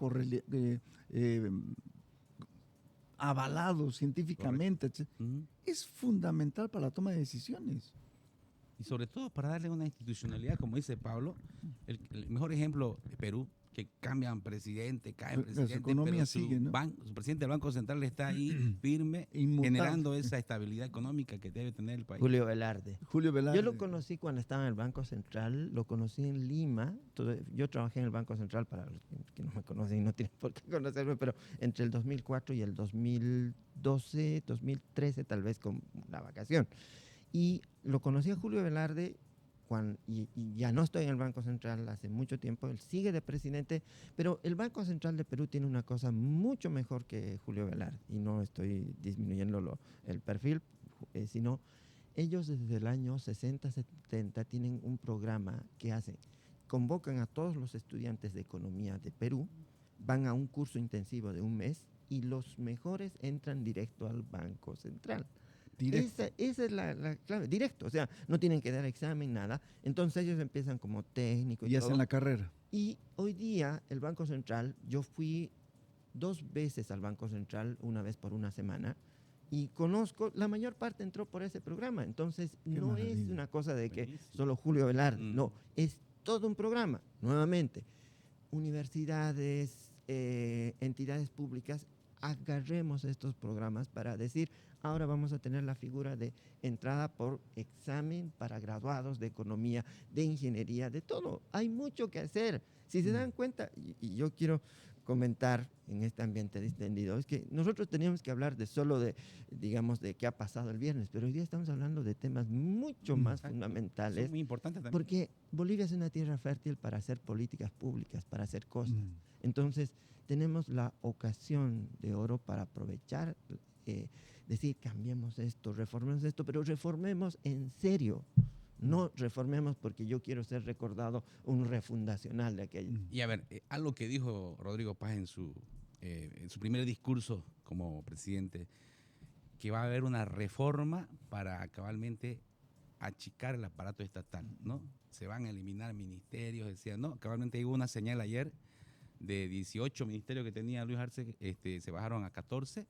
avalados científicamente, es fundamental para la toma de decisiones. Y sobre todo para darle una institucionalidad, como dice Pablo, el mejor ejemplo, Perú, que cambian presidente, caen Su presidente, economía pero sigue, ¿no? su presidente del Banco Central está ahí firme, Inmutable. generando esa estabilidad económica que debe tener el país. Julio Velarde. Julio Velarde. Yo lo conocí cuando estaba en el Banco Central, lo conocí en Lima. Yo trabajé en el Banco Central, para los que no me conocen, no tienen por qué conocerme, pero entre el 2004 y el 2012, 2013, tal vez con la vacación. Y lo conocí a Julio Velarde y ya no estoy en el Banco Central hace mucho tiempo, él sigue de presidente, pero el Banco Central de Perú tiene una cosa mucho mejor que Julio Velarde, y no estoy disminuyendo el perfil, sino ellos desde el año 60, 70 tienen un programa que hacen, convocan a todos los estudiantes de economía de Perú, van a un curso intensivo de un mes y los mejores entran directo al Banco Central. Esa es la clave, directo, o sea, no tienen que dar examen, nada. Entonces ellos empiezan como técnicos y hacen la carrera. Y hoy día el Banco Central, yo fui 2 veces al Banco Central, una vez por una semana, y conozco, la mayor parte entró por ese programa. Entonces no maravilla. es una cosa de que Buenísimo. solo Julio Velarde, no, es todo un programa. Nuevamente, universidades, entidades públicas, agarremos estos programas para decir, ahora vamos a tener la figura de entrada por examen para graduados de economía, de ingeniería, de todo. Hay mucho que hacer. Si se dan cuenta, y yo quiero comentar en este ambiente distendido, es que nosotros teníamos que hablar de solo de, digamos, de qué ha pasado el viernes, pero hoy día estamos hablando de temas mucho más fundamentales. Son muy importantes también. Porque Bolivia es una tierra fértil para hacer políticas públicas, para hacer cosas. Entonces, tenemos la ocasión de oro para aprovechar, decir, cambiemos esto, reformemos esto, pero reformemos en serio. No reformemos porque yo quiero ser recordado un refundacional de aquello. Y a ver, algo que dijo Rodrigo Paz en su primer discurso como presidente, que va a haber una reforma para cabalmente achicar el aparato estatal, ¿no? Se van a eliminar ministerios, decía, ¿no? Cabalmente hubo una señal ayer de 18 ministerios que tenía Luis Arce, se bajaron a 14,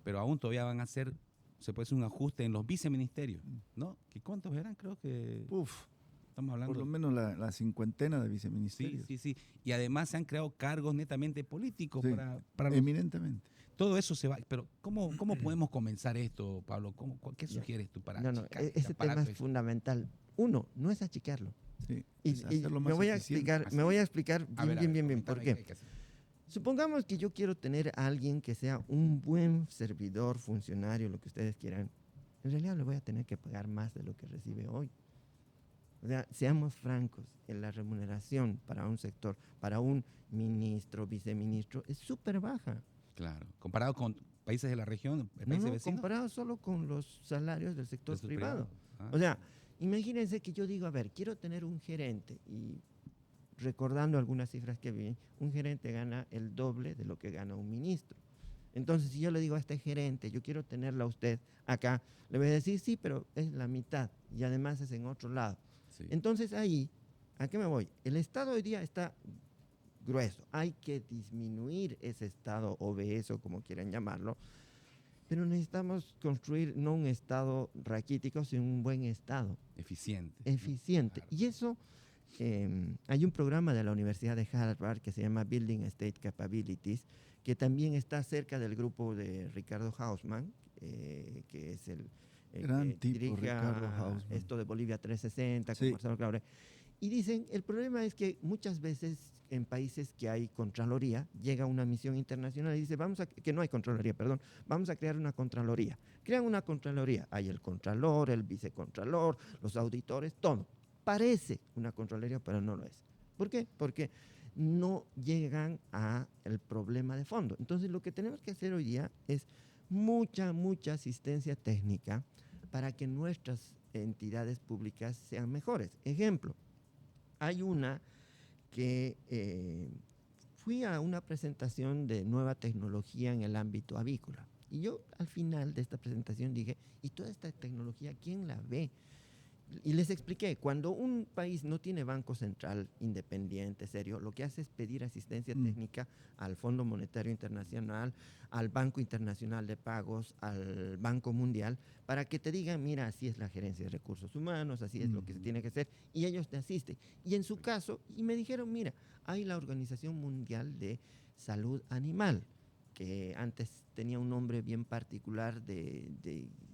pero aún todavía van a hacer, se puede hacer un ajuste en los viceministerios, ¿no? ¿Que cuántos eran? Creo que estamos hablando. Por lo menos la cincuentena de viceministerios. Sí. Y además se han creado cargos netamente políticos para eminentemente. Todo eso se va. Pero ¿cómo podemos comenzar esto, Pablo? ¿Qué sugieres tú para achicar este ese tema aparato? es fundamental. Uno, no es achicarlo. Sí, Y me voy a explicar bien. ¿Por qué? Supongamos que yo quiero tener a alguien que sea un buen servidor, funcionario, lo que ustedes quieran. En realidad le voy a tener que pagar más de lo que recibe hoy. O sea, seamos francos, en la remuneración para un sector, para un ministro, viceministro, es súper baja. Claro, comparado con países de la región, países vecinos. Comparado solo con los salarios del sector privado. Ah. O sea, imagínense que yo digo, a ver, quiero tener un gerente y recordando algunas cifras que vi, un gerente gana el doble de lo que gana un ministro. Entonces, si yo le digo a este gerente, yo quiero tenerla a usted acá, le voy a decir, sí, pero es la mitad y además es en otro lado. Sí. Entonces, ahí, ¿a qué me voy? El Estado hoy día está grueso. Hay que disminuir ese Estado obeso, como quieran llamarlo, pero necesitamos construir no un Estado raquítico, sino un buen Estado. Eficiente. Eficiente. Claro. Y eso, hay un programa de la Universidad de Harvard que se llama Building State Capabilities, que también está cerca del grupo de Ricardo Hausmann, que es el gran que tipo, dirige Ricardo Hausmann. esto de Bolivia 360, Sí. con Marcelo Claure. Y dicen, el problema es que muchas veces en países que hay Contraloría, llega una misión internacional y dice, que no hay Contraloría, perdón, vamos a crear una Contraloría. Crean una Contraloría, hay el Contralor, el Vicecontralor, los auditores, todo. Parece una Contraloría, pero no lo es. ¿Por qué? Porque no llegan al problema de fondo. Entonces, lo que tenemos que hacer hoy día es mucha asistencia técnica para que nuestras entidades públicas sean mejores. Ejemplo, hay una que fui a una presentación de nueva tecnología en el ámbito avícola. Y yo al final de esta presentación dije, ¿y toda esta tecnología quién la ve? Y les expliqué, cuando un país no tiene banco central independiente, serio, lo que hace es pedir asistencia técnica al Fondo Monetario Internacional, al Banco Internacional de Pagos, al Banco Mundial, para que te digan, mira, así es la gerencia de recursos humanos, así es lo que se tiene que hacer, y ellos te asisten. Y en su caso, y me dijeron, mira, hay la Organización Mundial de Salud Animal, que antes tenía un nombre bien particular,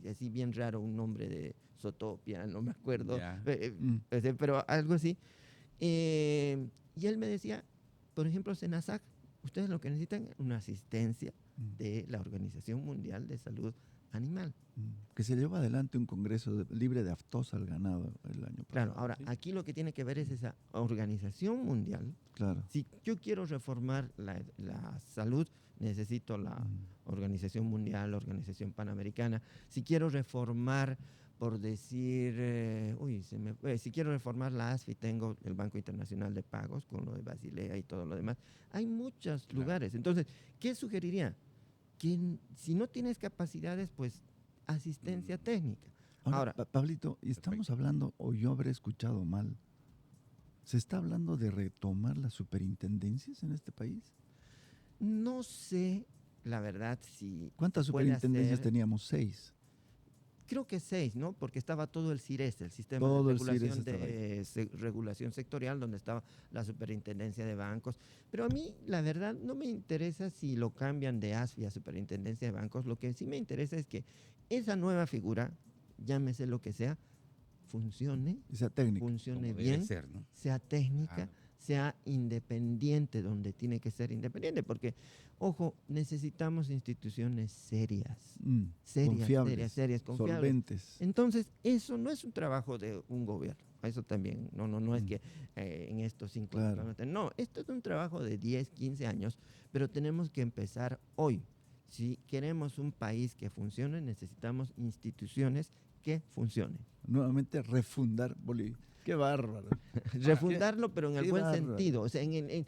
así bien raro, un nombre de Zootopia, no me acuerdo, Ya. pero algo así. Y él me decía, por ejemplo, Senasac, ustedes lo que necesitan es una asistencia de la Organización Mundial de Salud Animal. Que se llevó adelante un congreso libre de aftosa al ganado el año pasado. Claro, ahora, ¿sí? aquí lo que tiene que ver es esa Organización Mundial. Claro. Si yo quiero reformar la salud, necesito la Organización Mundial, la Organización Panamericana. Si quiero reformar, por decir, si quiero reformar la ASFI, tengo el Banco Internacional de Pagos, con lo de Basilea y todo lo demás. Hay muchos lugares. Entonces, ¿qué sugeriría? Que si no tienes capacidades, pues asistencia técnica. Ahora, Pablito, y estamos hablando, o yo habré escuchado mal, ¿se está hablando de retomar las superintendencias en este país? no sé, la verdad, si ¿Cuántas puede superintendencias hacer. teníamos? 6. Creo que 6, ¿no? Porque estaba todo el CIRES, el Sistema Todo de el Regulación, CIRES Regulación Sectorial, donde estaba la Superintendencia de Bancos. Pero a mí, la verdad, no me interesa si lo cambian de ASFI a Superintendencia de Bancos. Lo que sí me interesa es que esa nueva figura, llámese lo que sea, funcione, Esa técnica. funcione Como bien, debe ser, ¿no? sea técnica, Claro. sea independiente donde tiene que ser independiente, porque, ojo, necesitamos instituciones serias, Confiables, serias, confiables. solventes. Entonces, eso no es un trabajo de un gobierno, eso también, no es que en estos 5 años, Claro. no, esto es un trabajo de 10, 15 años, pero tenemos que empezar hoy. Si queremos un país que funcione, necesitamos instituciones que funcionen. Nuevamente refundar Bolivia. ¡Qué bárbaro! Refundarlo, pero en el qué buen bárbaro. sentido. O sea, que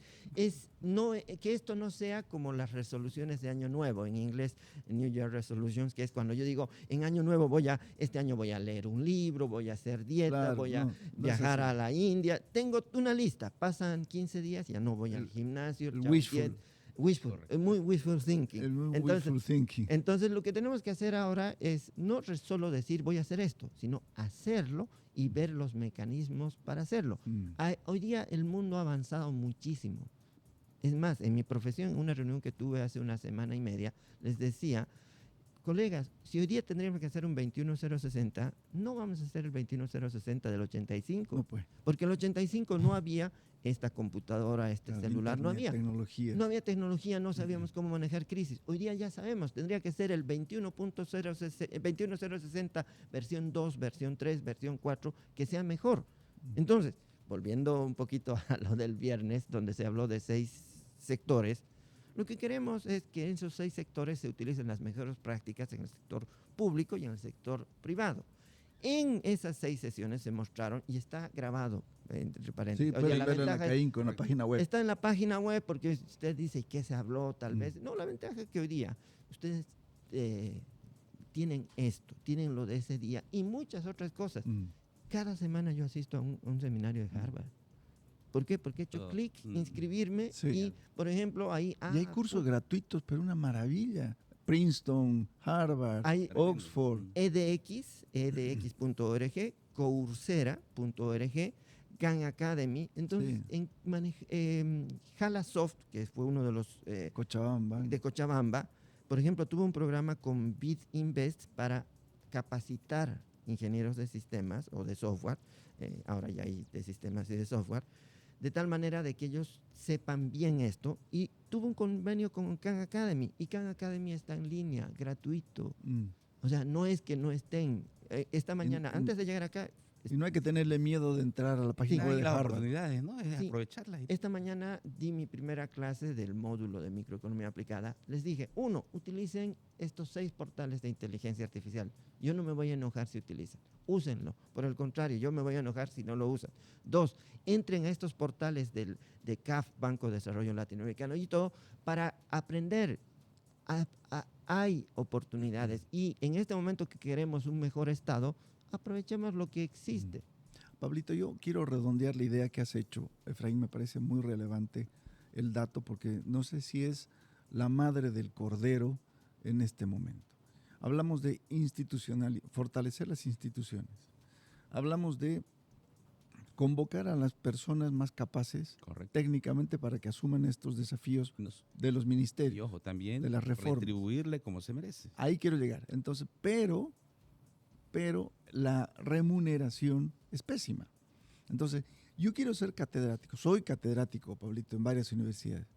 esto no sea como las resoluciones de Año Nuevo, en inglés, New Year Resolutions, que es cuando yo digo, en Año Nuevo este año voy a leer un libro, voy a hacer dieta, Claro, voy a no es viajar así. a la India. Tengo una lista, pasan 15 días, ya no voy al gimnasio. el chao, wishful. Wishful, muy wishful thinking. El Entonces, wishful thinking. entonces, lo que tenemos que hacer ahora es no solo decir voy a hacer esto, sino hacerlo y ver los mecanismos para hacerlo. Hoy día el mundo ha avanzado muchísimo. Es más, en mi profesión, en una reunión que tuve hace una semana y media, les decía, colegas, si hoy día tendríamos que hacer un 21060, no vamos a hacer el 21060 del 85, No, pues. porque el 85 no había esta computadora, Claro, celular, no internet, había. Tecnología. No había tecnología, no sabíamos cómo manejar crisis. Hoy día ya sabemos, tendría que ser el 21060 versión 2, versión 3, versión 4, que sea mejor. Entonces, volviendo un poquito a lo del viernes, donde se habló de 6 sectores, lo que queremos es que en esos 6 sectores se utilicen las mejores prácticas en el sector público y en el sector privado. En esas 6 sesiones se mostraron, y está grabado, entre paréntesis. Sí, pueden verlo en la CAINCO, en la página web. Está en la página web, porque usted dice, ¿qué se habló? Tal vez. No, la ventaja es que hoy día ustedes tienen esto, tienen lo de ese día y muchas otras cosas. Cada semana yo asisto a un seminario de Harvard. ¿Por qué? Porque he hecho clic, inscribirme y, por ejemplo, ahí... y hay cursos gratuitos, pero una maravilla. Princeton, Harvard, Oxford. edx.org, coursera.org, Khan Academy. Entonces, Halasoft, que fue uno de los Cochabamba. de Cochabamba, por ejemplo, tuvo un programa con BitInvest para capacitar ingenieros de sistemas o de software, ahora ya hay de sistemas y de software, de tal manera de que ellos sepan bien esto, y tuvo un convenio con Khan Academy, y Khan Academy está en línea, gratuito. O sea, no es que no estén. Esta mañana, antes de llegar acá... Y no hay que tenerle miedo de entrar a la página web de las Harvard. oportunidades, ¿no? Es aprovecharlas. Esta mañana di mi primera clase del módulo de microeconomía aplicada. Les dije, 1, utilicen estos 6 portales de inteligencia artificial. Yo no me voy a enojar si utilizan. Úsenlo. Por el contrario, yo me voy a enojar si no lo usan. 2, entren a estos portales de CAF, Banco de Desarrollo Latinoamericano y todo, para aprender. Hay oportunidades, y en este momento que queremos un mejor Estado, aprovechemos lo que existe. Pablito, yo quiero redondear la idea que has hecho. Efraín, me parece muy relevante el dato porque no sé si es la madre del cordero en este momento. Hablamos de fortalecer las instituciones. Hablamos de convocar a las personas más capaces Correcto. técnicamente para que asuman estos desafíos de los Y ministerios, ojo, también de las reformas. retribuirle como se merece. Ahí quiero llegar. Entonces, pero la remuneración es pésima. Entonces, yo quiero ser catedrático, soy catedrático, Pablito, en varias universidades.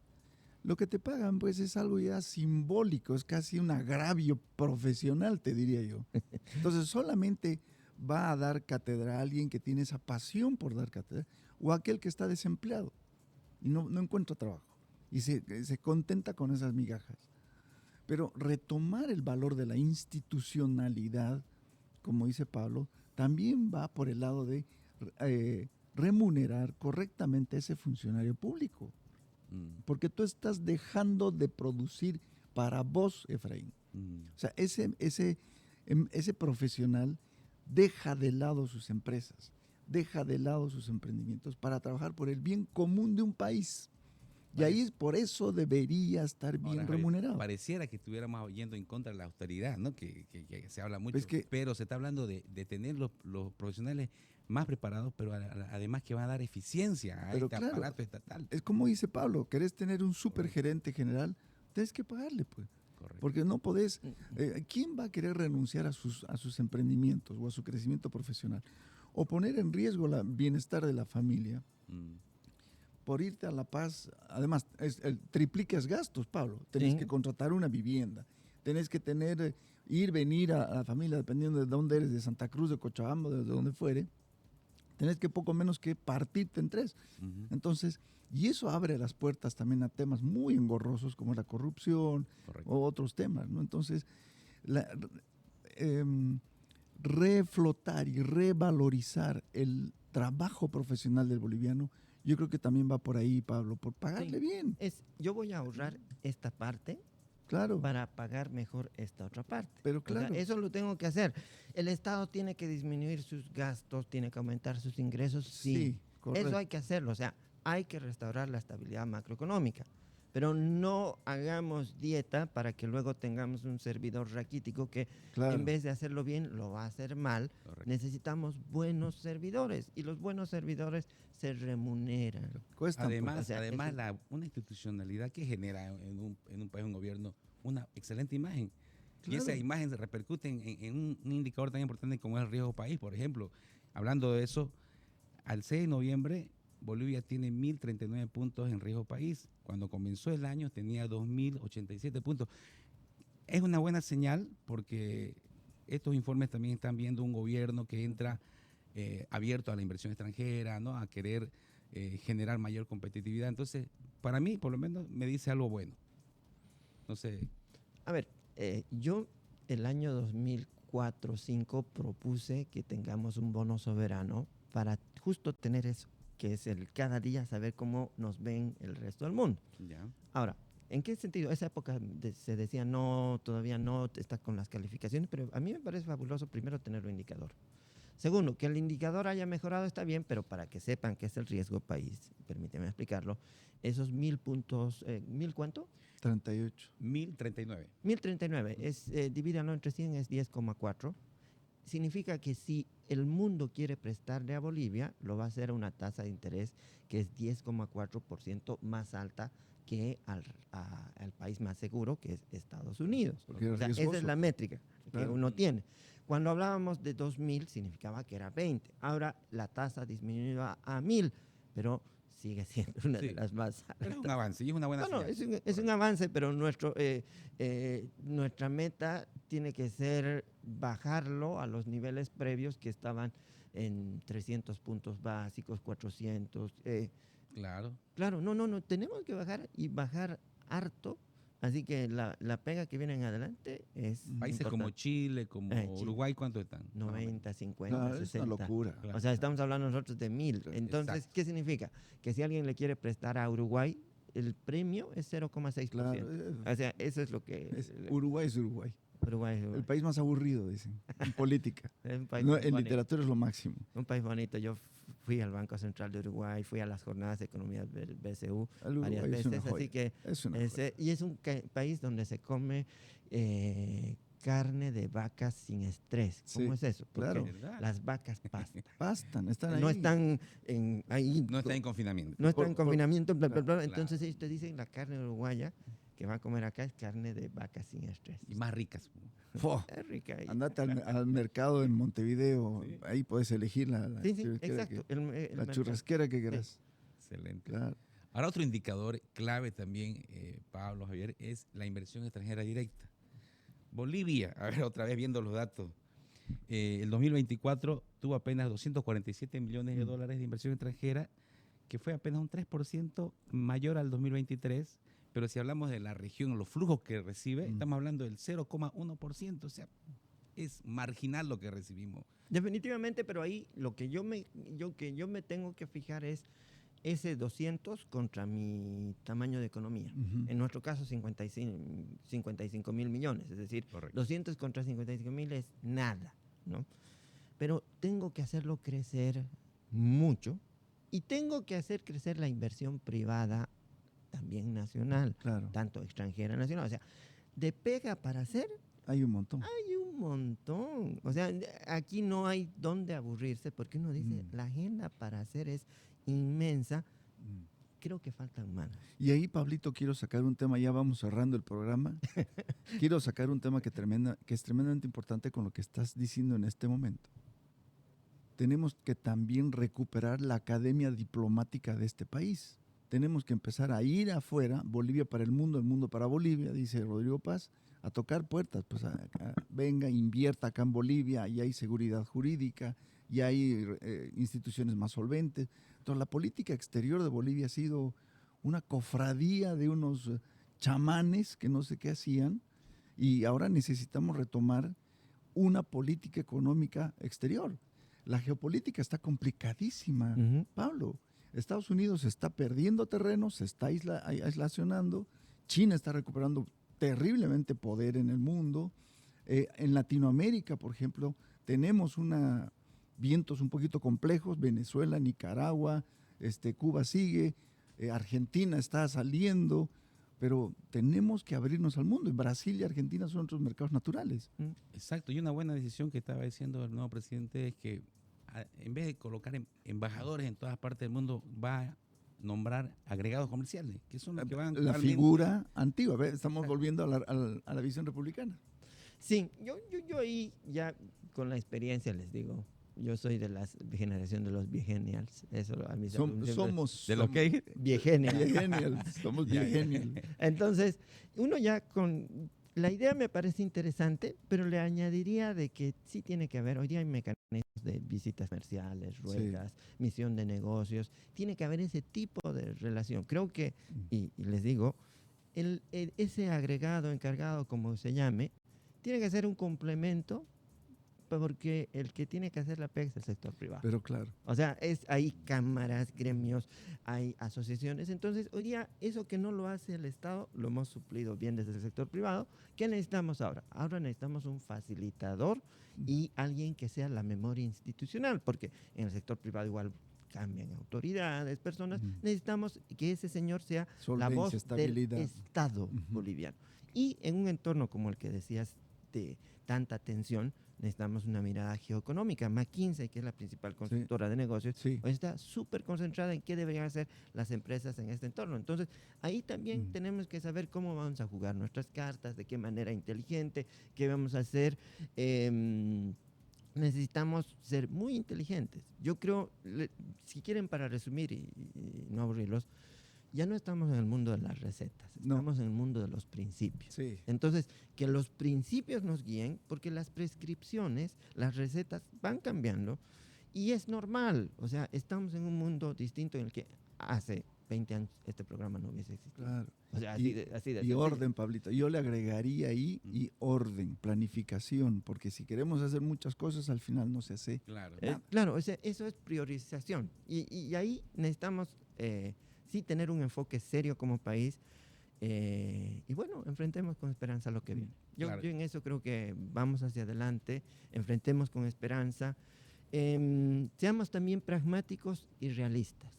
Lo que te pagan, pues, es algo ya simbólico, es casi un agravio profesional, te diría yo. Entonces, solamente va a dar cátedra a alguien que tiene esa pasión por dar cátedra o aquel que está desempleado y no encuentra trabajo y se contenta con esas migajas. Pero retomar el valor de la institucionalidad, como dice Pablo, también va por el lado de remunerar correctamente a ese funcionario público. Porque tú estás dejando de producir para vos, Efraín. O sea, ese profesional deja de lado sus empresas, deja de lado sus emprendimientos para trabajar por el bien común de un país. Y ahí es por eso debería estar bien remunerado. Pareciera que estuviéramos yendo en contra de la austeridad, ¿no? Que se habla mucho, Pues pero se está hablando de tener los profesionales más preparados, pero además que van a dar eficiencia a este aparato estatal. Es como dice Pablo, querés tener un supergerente general, tienes que pagarle, pues. Correcto. Porque no podés, ¿quién va a querer renunciar a sus emprendimientos o a su crecimiento profesional? O poner en riesgo el bienestar de la familia por irte a La Paz. Además, triplicas gastos, Pablo. Tenés que contratar una vivienda, tenés que venir a la familia, dependiendo de dónde eres, de Santa Cruz, de Cochabamba, de donde fuere. Tenés que poco menos que partirte en tres. Entonces, y eso abre las puertas también a temas muy engorrosos como la corrupción. Correcto. O otros temas, ¿no? Entonces, reflotar y revalorizar el trabajo profesional del boliviano, yo creo que también va por ahí, Pablo, por pagarle bien. Yo voy a ahorrar esta parte. Claro. Para pagar mejor esta otra parte. Pero claro. O sea, eso lo tengo que hacer. El Estado tiene que disminuir sus gastos, tiene que aumentar sus ingresos. Sí, correcto. Eso hay que hacerlo. O sea, hay que restaurar la estabilidad macroeconómica. Pero no hagamos dieta para que luego tengamos un servidor raquítico que en vez de hacerlo bien, lo va a hacer mal. Correcto. Necesitamos buenos servidores y los buenos servidores se remuneran. Además, una institucionalidad que genera en un país, un gobierno, una excelente imagen. Claro. Y esa imagen se repercute en un indicador tan importante como es el riesgo país. Por ejemplo, hablando de eso, al 6 de noviembre, Bolivia tiene 1.039 puntos en riesgo país. Cuando comenzó el año tenía 2.087 puntos. Es una buena señal porque estos informes también están viendo un gobierno que entra abierto a la inversión extranjera, ¿no? A querer generar mayor competitividad. Entonces, para mí, por lo menos, me dice algo bueno. No sé. A ver, yo el año 2004-2005 propuse que tengamos un bono soberano para justo tener eso, que es el cada día saber cómo nos ven el resto del mundo. Ya. Ahora, ¿en qué sentido? Esa época se decía no, todavía no, está con las calificaciones, pero a mí me parece fabuloso primero tener un indicador. Segundo, que el indicador haya mejorado está bien, pero para que sepan qué es el riesgo país, permíteme explicarlo, esos 1.000 puntos, ¿1.000 cuánto? 38. 1.039. 1.039, divídanlo entre 100 es 10,4. Significa que si el mundo quiere prestarle a Bolivia, lo va a hacer a una tasa de interés que es 10,4% más alta que al país más seguro, que es Estados Unidos. O sea, esa es la métrica que uno tiene. Cuando hablábamos de 2.000, significaba que era 20. Ahora la tasa disminuyó a 1.000, pero sigue siendo una de las más altas. Es un avance y es una buena señal. Es un avance, pero nuestra meta tiene que ser bajarlo a los niveles previos que estaban en 300 puntos básicos, 400. Claro. Claro, no, tenemos que bajar harto. Así que la pega que viene en adelante es países importante. como Chile, como Uruguay, ¿cuánto están? 90, 50, 60. Es una locura. Claro. O sea, estamos hablando nosotros de 1.000. Entonces, exacto. ¿Qué significa? Que si alguien le quiere prestar a Uruguay, el premio es 0,6%. Claro. O sea, eso es lo que... Uruguay es Uruguay. Uruguay es El país más aburrido, dicen, en política. un país No, muy en bonito. literatura es lo máximo. Un país bonito. Yo fui al Banco Central de Uruguay, fui a las jornadas de economía del BCU El varias Uruguay es una veces, así joya, que es una joya. y es un país donde se come carne de vacas sin estrés. ¿Cómo Sí, es eso? Porque claro. ¿Verdad? las vacas pastan. Pastan, están ahí. No están ahí. No está en confinamiento. No está en Por- confinamiento, bla, bla, bla. Claro. Entonces ellos te dicen la carne uruguaya que va a comer acá es carne de vaca sin estrés. Y más ricas. ¡Fua! Es rica. Andate al mercado en Montevideo, Sí. ahí puedes elegir la Sí, sí, churrasquera exacto. que, El la mercado. churrasquera que quieras. Excelente. Claro. Ahora otro indicador clave también, Pablo, Javier, es la inversión extranjera directa. Bolivia, a ver, otra vez viendo los datos, el 2024 tuvo apenas 247 millones de dólares de inversión extranjera, que fue apenas un 3% mayor al 2023, pero si hablamos de la región, los flujos que recibe, estamos hablando del 0,1%, o sea, es marginal lo que recibimos. Definitivamente, pero ahí lo que yo me tengo que fijar es ese 200 contra mi tamaño de economía. Ujú. En nuestro caso, 55 mil millones, es decir, Correcto. 200 contra 55 mil es nada, ¿no? Pero tengo que hacerlo crecer mucho y tengo que hacer crecer la inversión privada también nacional, Claro, tanto extranjera nacional. O sea, de pega para hacer hay un montón. hay un montón. O sea, aquí no hay dónde aburrirse porque uno dice, la agenda para hacer es inmensa. Creo que faltan manos. Y ahí, Pablito, quiero sacar un tema, ya vamos cerrando el programa. Quiero sacar un tema que es tremendamente importante con lo que estás diciendo en este momento. Tenemos que también recuperar la academia diplomática de este país. Tenemos que empezar a ir afuera, Bolivia para el mundo para Bolivia, dice Rodrigo Paz, a tocar puertas. Pues venga, invierta acá en Bolivia, y hay seguridad jurídica, y hay instituciones más solventes. Entonces, la política exterior de Bolivia ha sido una cofradía de unos chamanes que no sé qué hacían, y ahora necesitamos retomar una política económica exterior. La geopolítica está complicadísima, Pablo. Estados Unidos está perdiendo terreno, se está aislacionando, China está recuperando terriblemente poder en el mundo. En Latinoamérica, por ejemplo, tenemos vientos un poquito complejos, Venezuela, Nicaragua, Cuba sigue, Argentina está saliendo, pero tenemos que abrirnos al mundo. Brasil y Argentina son otros mercados naturales. Exacto, y una buena decisión que estaba diciendo el nuevo presidente es que en vez de colocar embajadores en todas partes del mundo, va a nombrar agregados comerciales, que son los que van La figura antigua, ¿ves? Estamos volviendo a la visión republicana. Sí, yo ahí ya con la experiencia les digo, yo soy de la generación de los viegenials. Eso a mis alumnos siempre- Somos ¿De lo que hay? viegenials. viegenials, somos viegenials. Entonces, uno ya con la idea me parece interesante, pero le añadiría de que sí tiene que haber, hoy día hay mecanismos de visitas comerciales, ruedas, misión de negocios, tiene que haber ese tipo de relación. Creo que, y les digo, ese agregado, encargado, como se llame, tiene que ser un complemento, porque el que tiene que hacer la pega es el sector privado. Pero claro. O sea, hay cámaras, gremios, hay asociaciones. Entonces, hoy día, eso que no lo hace el Estado, lo hemos suplido bien desde el sector privado. ¿Qué necesitamos ahora? Ahora necesitamos un facilitador y alguien que sea la memoria institucional, porque en el sector privado igual cambian autoridades, personas. Necesitamos que ese señor sea Solvencia, la voz estabilidad. del Estado boliviano. Y en un entorno como el que decías de tanta tensión, necesitamos una mirada geoeconómica. McKinsey, que es la principal consultora de negocios, está súper concentrada en qué deberían hacer las empresas en este entorno. Entonces, ahí también tenemos que saber cómo vamos a jugar nuestras cartas, de qué manera inteligente, qué vamos a hacer. Necesitamos ser muy inteligentes. Yo creo, si quieren, para resumir y no aburrirlos, ya no estamos en el mundo de las recetas, estamos en el mundo de los principios. Sí. Entonces, que los principios nos guíen, porque las prescripciones, las recetas van cambiando y es normal. O sea, estamos en un mundo distinto en el que hace 20 años este programa no hubiese existido. Claro. O sea, así de y orden, Pablito. Yo le agregaría ahí y orden, planificación, porque si queremos hacer muchas cosas, al final no se hace. Claro. Claro, eso es priorización. Y ahí necesitamos sí tener un enfoque serio como país Y bueno, enfrentemos con esperanza lo que viene. Claro. Yo en eso creo que vamos hacia adelante, enfrentemos con esperanza. Seamos también pragmáticos y realistas.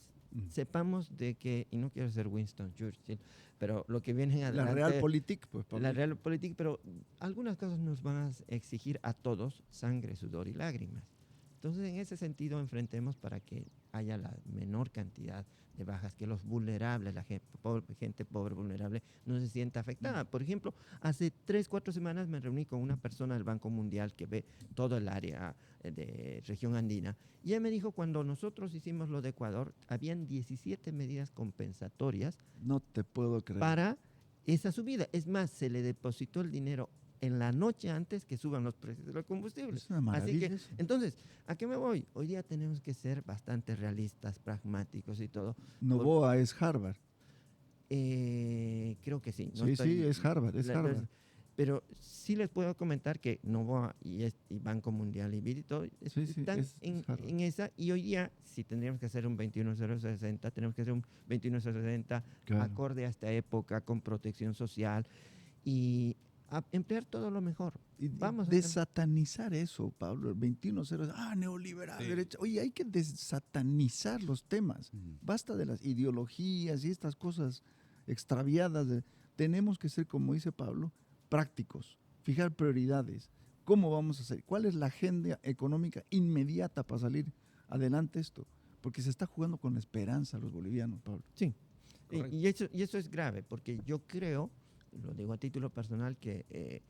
Sepamos de que, y no quiero ser Winston Churchill, pero lo que viene adelante... La Realpolitik, pues. La Realpolitik, pero algunas cosas nos van a exigir a todos sangre, sudor y lágrimas. Entonces, en ese sentido, enfrentemos para que haya la menor cantidad de bajas, que los vulnerables, la gente pobre, vulnerable, no se sienta afectada. Por ejemplo, hace 3, 4 semanas me reuní con una persona del Banco Mundial que ve todo el área de región andina, y él me dijo, cuando nosotros hicimos lo de Ecuador, habían 17 medidas compensatorias. No te puedo creer. Para esa subida. Es más, se le depositó el dinero en la noche antes que suban los precios de los combustibles. Es una maravilla. Así que, entonces, ¿a qué me voy? Hoy día tenemos que ser bastante realistas, pragmáticos y todo. Novoa es Harvard. Creo que sí. No Sí, estoy- sí, es Harvard, es Harvard. Pero sí les puedo comentar que Novoa y Banco Mundial y BID y todo Sí, sí, están es Harvard. en esa. Y hoy día, si tendríamos que hacer un 21060, tenemos que hacer un 21060 Claro. acorde a esta época, con protección social y emplear todo lo mejor. Y Vamos a desatanizar eso, Pablo, el 21.0. Neoliberal, Sí. derecha. Oye, hay que desatanizar los temas. Basta de las ideologías y estas cosas extraviadas. Tenemos que ser, como dice Pablo, prácticos, fijar prioridades. ¿Cómo vamos a hacer? ¿Cuál es la agenda económica inmediata para salir adelante esto? Porque se está jugando con la esperanza los bolivianos, Pablo. Sí. Correcto. Y eso es grave, porque yo creo, lo digo a título personal, que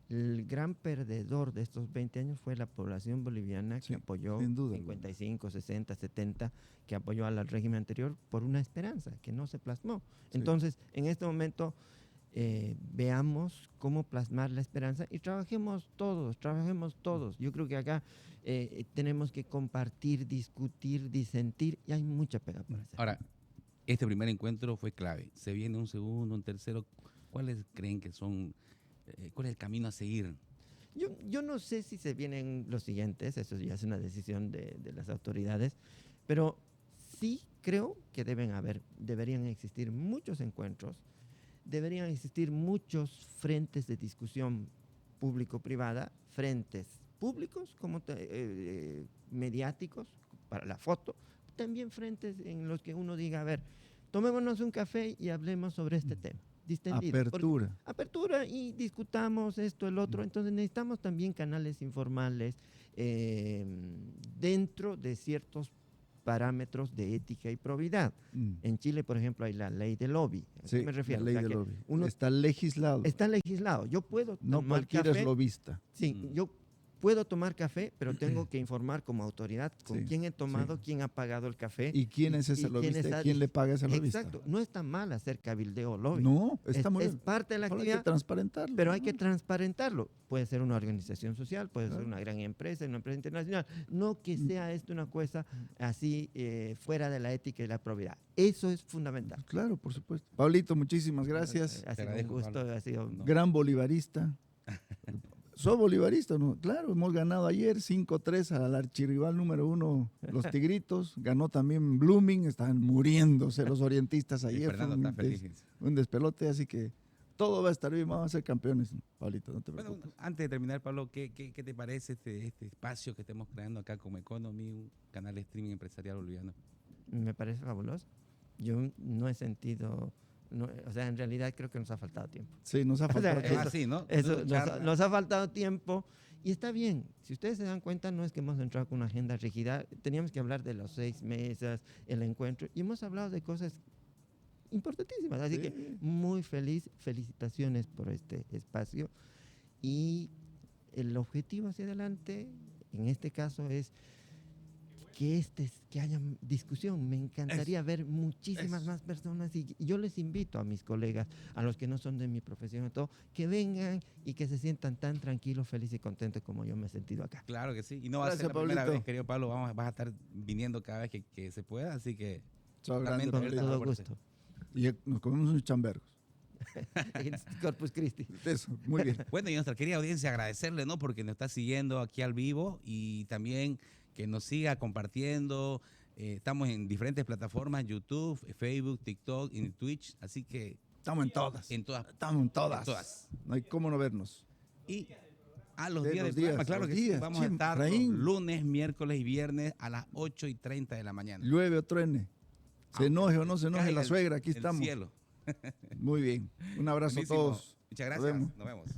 el gran perdedor de estos 20 años fue la población boliviana Sí, que apoyó sin duda 55, 60, 70, que apoyó al régimen anterior por una esperanza que no se plasmó. Sí. Entonces, en este momento, veamos cómo plasmar la esperanza y trabajemos todos. Yo creo que acá tenemos que compartir, discutir, disentir, y hay mucha pega por hacer. Ahora, este primer encuentro fue clave. Se viene un segundo, un tercero. ¿Cuáles creen que son, cuál es el camino a seguir? Yo no sé si se vienen los siguientes, eso ya es una decisión de las autoridades, pero sí creo que deberían existir muchos encuentros, deberían existir muchos frentes de discusión público-privada, frentes públicos como mediáticos para la foto, también frentes en los que uno diga, a ver, tomémonos un café y hablemos sobre este tema. Distendido. Apertura. Apertura y discutamos esto, el otro. Entonces necesitamos también canales informales dentro de ciertos parámetros de ética y probidad. En Chile, por ejemplo, hay la ley del lobby. ¿A Sí, qué me refiero? la ley O sea, del que lobby. uno Está legislado. está legislado. Yo puedo No tomar cualquiera café. es lobista. Sí, yo puedo tomar café, pero tengo que informar como autoridad con Sí, quién he tomado, sí. quién ha pagado el café. ¿Y quién es ese quién lobista? está ¿Quién le paga a ese lobista? Exacto. No está mal hacer cabildeo lobby. No, está muy es bien. parte de la Solo hay que actividad, transparentarlo. pero hay que transparentarlo. Puede ser una organización social, puede ser Claro. una gran empresa, una empresa internacional. No que sea esto una cosa así fuera de la ética y la probidad. Eso es fundamental. Claro, por supuesto. Pablito, muchísimas gracias. Ha sido un agradezco, gusto, Pablo. ha sido... No. Gran bolivarista. ¿Sos bolivarista o no? Claro, hemos ganado ayer 5-3 al archirrival número 1, los Tigritos. Ganó también Blooming, están muriéndose los orientistas Y ayer. Fue Fernando está feliz. un despelote, así que todo va a estar bien, vamos a ser campeones, Pablito, no te Bueno, preocupes. antes de terminar, Pablo, ¿qué te parece este espacio que estamos creando acá como Economy, un canal de streaming empresarial boliviano? Me parece fabuloso. Yo no he sentido... o sea, en realidad creo que nos ha faltado tiempo. Sí, nos ha sea, faltado. Eso- Así, ¿no? Eso Una charla. nos ha faltado tiempo y está bien. Si ustedes se dan cuenta, no es que hemos entrado con una agenda rígida. Teníamos que hablar de los 6 meses, el encuentro, y hemos hablado de cosas importantísimas. Así Sí. que muy feliz, felicitaciones por este espacio. Y el objetivo hacia adelante, en este caso, es que haya discusión. Me encantaría ver muchísimas Eso. más personas y yo les invito a mis colegas, a los que no son de mi profesión y todo, que vengan y que se sientan tan tranquilos, felices y contentos como yo me he sentido acá. Claro que sí. Y no va a Gracias, ser la primera Pablito. vez, querido Pablo. Vas a estar viniendo cada vez que se pueda, así que Chao, grande, Totalmente. Con abierta Pablito. la todo puerta. gusto. Y nos comemos unos chambergos. Corpus Christi. Eso, muy bien. Bueno, y nuestra querida audiencia, agradecerle, ¿no? Porque nos está siguiendo aquí al vivo y también que nos siga compartiendo. Estamos en diferentes plataformas, YouTube, Facebook, TikTok y Twitch. Así que Estamos en todas. En todas. Estamos en todas. En todas. No hay cómo no vernos. Y a los De días los del programa, días, claro los que días. sí, vamos Sí, a estar los Efraín. lunes, miércoles y viernes a las 8:30 de la mañana. Llueve o truene. Se Aunque enoje o no se enoje caiga la suegra, aquí el estamos. cielo. Muy bien. Un abrazo Buenísimo. a todos. Muchas Nos gracias. vemos. Nos vemos.